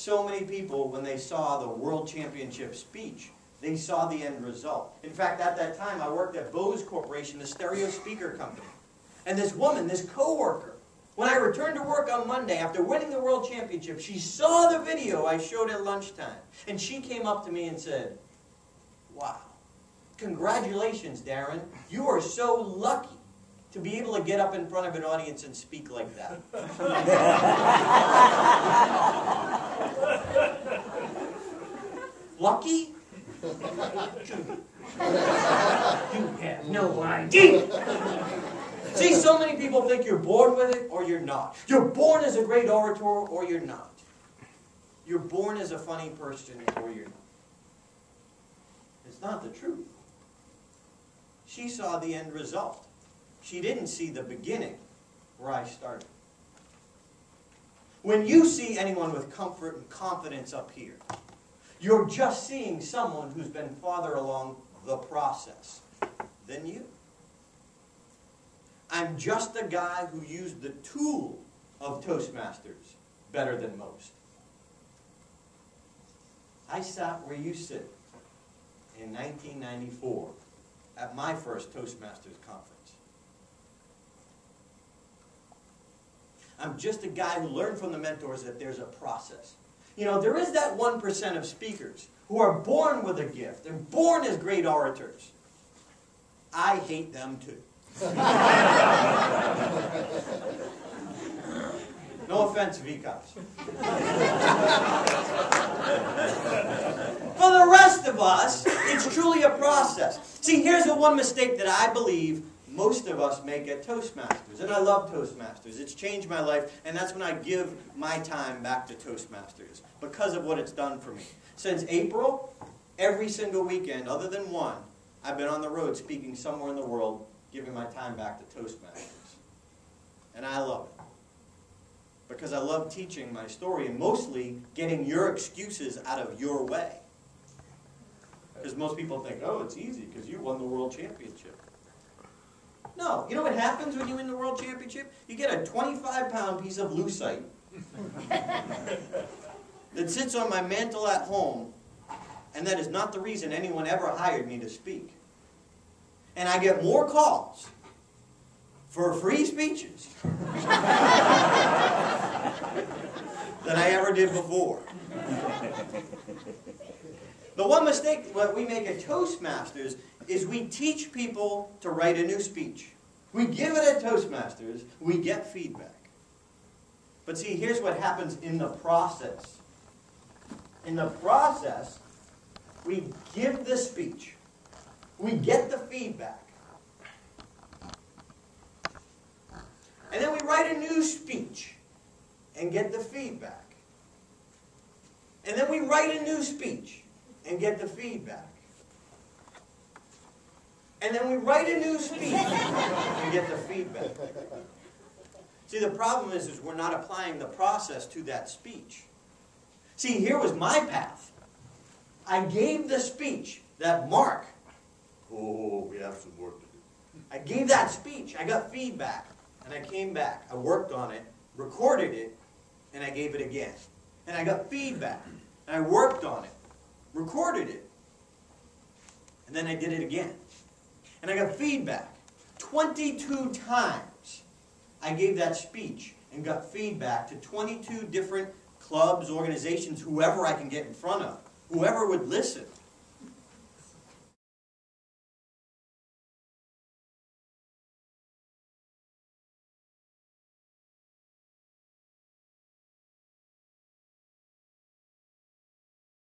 so many people, when they saw the World Championship speech, they saw the end result. In fact, at that time, I worked at Bose Corporation, the stereo speaker company. And this woman, this coworker, when I returned to work on Monday after winning the World Championship, she saw the video I showed at lunchtime. And she came up to me and said, "Wow, congratulations, Darren. You are so lucky to be able to get up in front of an audience and speak like that." Lucky? You have no idea. See, so many people think you're born with it or you're not. You're born as a great orator or you're not. You're born as a funny person or you're not. It's not the truth. She saw the end result. She didn't see the beginning where I started. When you see anyone with comfort and confidence up here, you're just seeing someone who's been farther along the process than you. I'm just a guy who used the tool of Toastmasters better than most. I sat where you sit in 1994 at my first Toastmasters conference. I'm just a guy who learned from the mentors that there's a process. You know, there is that 1% of speakers who are born with a gift. They're born as great orators. I hate them too. No offense, Vikas. For the rest of us, it's truly a process. See, here's the one mistake that I believe most of us make at Toastmasters. And I love Toastmasters. It's changed my life, and that's when I give my time back to Toastmasters because of what it's done for me. Since April, every single weekend, other than one, I've been on the road speaking somewhere in the world, giving my time back to Toastmasters. And I love it. Because I love teaching my story and mostly getting your excuses out of your way. Because most people think, oh, it's easy because you won the World Championship. No. You know what happens when you win the World Championship? You get a 25-pound piece of lucite that sits on my mantle at home, and that is not the reason anyone ever hired me to speak. And I get more calls for free speeches than I ever did before. The one mistake that we make at Toastmasters is we teach people to write a new speech. We give it at Toastmasters, we get feedback. But see, here's what happens in the process. In the process, we give the speech. We get the feedback. And then we write a new speech and get the feedback. And then we write a new speech and get the feedback. And then we write a new speech and get the feedback. See, the problem is we're not applying the process to that speech. See, here was my path. I gave the speech that Mark, oh, we have some work to do. I gave that speech. I got feedback. And I came back. I worked on it, recorded it, and I gave it again. And I got feedback. And I worked on it, recorded it, and then I did it again. And I got feedback. 22 times I gave that speech and got feedback to 22 different clubs, organizations, whoever I can get in front of, whoever would listen.